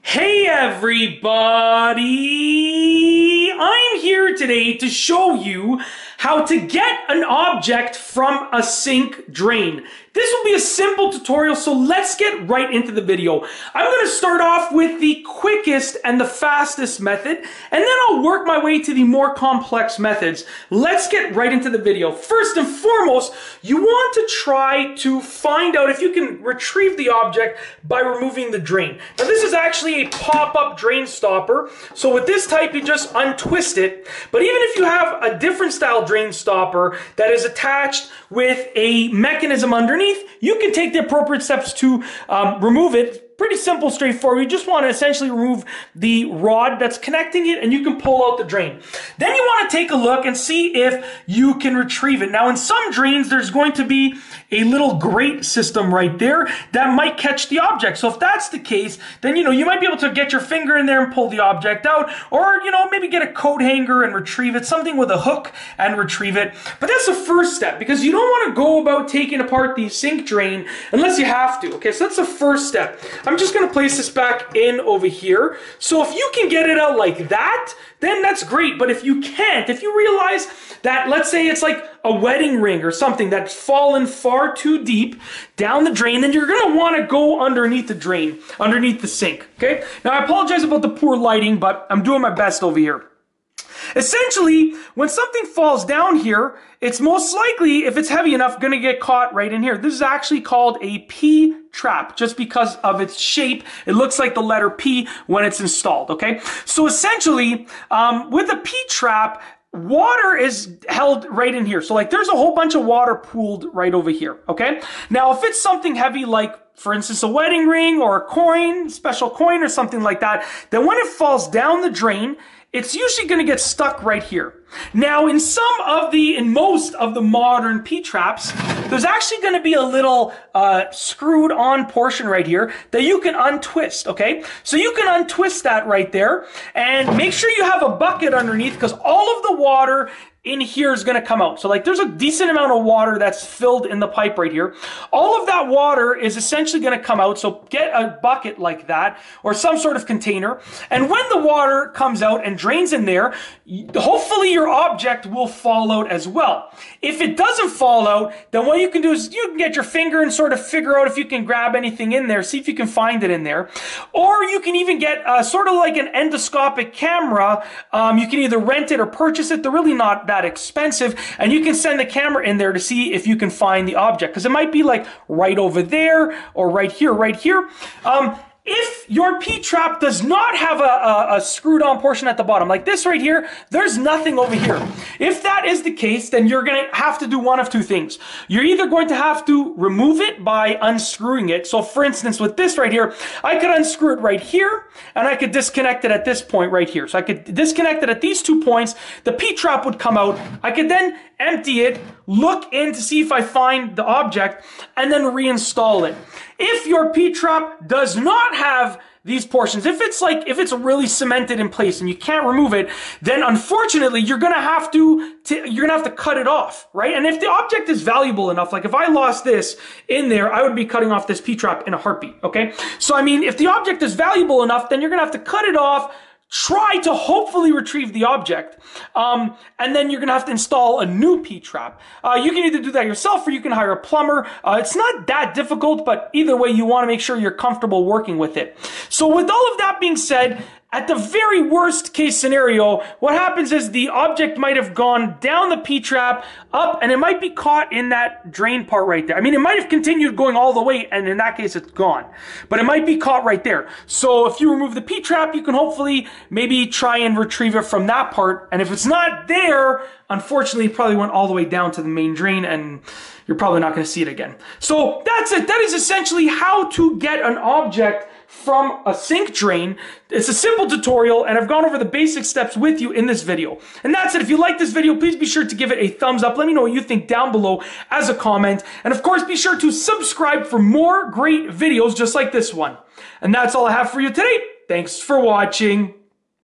Hey everybody! I'm here today to show you how to get an object from a sink drain. This will be a simple tutorial, so let's get right into the video. I'm going to start off with the quickest and the fastest method, and then I'll work my way to the more complex methods. Let's get right into the video. First and foremost, you want to try to find out if you can retrieve the object by removing the drain. Now this is actually a pop-up drain stopper, so with this type you just untwist it, but even if you have a different style drain stopper that is attached with a mechanism underneath, you can take the appropriate steps to remove it. Pretty simple, straightforward. You just want to essentially remove the rod that's connecting it and you can pull out the drain. Then you want to take a look and see if you can retrieve it. Now in some drains there's going to be a little grate system right there that might catch the object. So if that's the case, then you might be able to get your finger in there and pull the object out, or maybe get a coat hanger and retrieve it, something with a hook and retrieve it. But that's the first step, because you don't want to go about taking apart the sink drain unless you have to. Okay, so that's the first step. I'm just going to place this back in over here. So if you can get it out like that, then that's great. But if you can't, if you realize that, let's say it's like a wedding ring or something that's fallen far too deep down the drain, then you're going to want to go underneath the drain, underneath the sink. Okay? Now I apologize about the poor lighting, but I'm doing my best over here. Essentially, when something falls down here, it's most likely, if it's heavy enough, going to get caught right in here. This is actually called a P-trap, just because of its shape. It looks like the letter P when it's installed, okay? So essentially, with a P-trap, water is held right in here. So like there's a whole bunch of water pooled right over here, okay? Now, if it's something heavy like, for instance, a wedding ring or a coin, special coin or something like that, then when it falls down the drain, it's usually going to get stuck right here. Now, in most of the modern P-traps, there's actually going to be a little screwed on portion right here that you can untwist, okay? So you can untwist that right there and make sure you have a bucket underneath, because all of the water in here is going to come out. So like there's a decent amount of water that's filled in the pipe right here. All of that water is essentially going to come out. So get a bucket like that or some sort of container. And when the water comes out and drains in there, hopefully your object will fall out as well. If it doesn't fall out, then what you can do is you can get your finger and sort of figure out if you can grab anything in there, see if you can find it in there. Or you can even get sort of like an endoscopic camera. You can either rent it or purchase it. They're really not that expensive, and you can send the camera in there to see if you can find the object, because it might be like right over there or right here, right here. If your P-trap does not have a screwed on portion at the bottom, like this right here, there's nothing over here. If that is the case, then you're going to have to do one of two things. You're either going to have to remove it by unscrewing it. So for instance, with this right here, I could unscrew it right here, and I could disconnect it at this point right here. So I could disconnect it at these 2 points. The P-trap would come out. I could then empty it, look in to see if I find the object, and then reinstall it. If your P-trap does not have these portions, if it's really cemented in place and you can't remove it, then unfortunately you're gonna have to cut it off, right? And if the object is valuable enough, like if I lost this in there, I would be cutting off this P-trap in a heartbeat, okay? So I mean, if the object is valuable enough, then you're gonna have to cut it off, try to hopefully retrieve the object, and then you're going to have to install a new P-trap. You can either do that yourself or you can hire a plumber. It's not that difficult, but either way, you want to make sure you're comfortable working with it. So with all of that being said, at the very worst case scenario, what happens is the object might have gone down the P-trap, up, and it might be caught in that drain part right there. I mean, it might have continued going all the way, and in that case, it's gone. But it might be caught right there. So if you remove the P-trap, you can hopefully maybe try and retrieve it from that part. And if it's not there, unfortunately, it probably went all the way down to the main drain, and you're probably not going to see it again. So that's it. That is essentially how to get an object from a sink drain. It's a simple tutorial, and I've gone over the basic steps with you in this video. And that's it. If you like this video, please be sure to give it a thumbs up. Let me know what you think down below as a comment. And of course, be sure to subscribe for more great videos just like this one. And that's all I have for you today. Thanks for watching.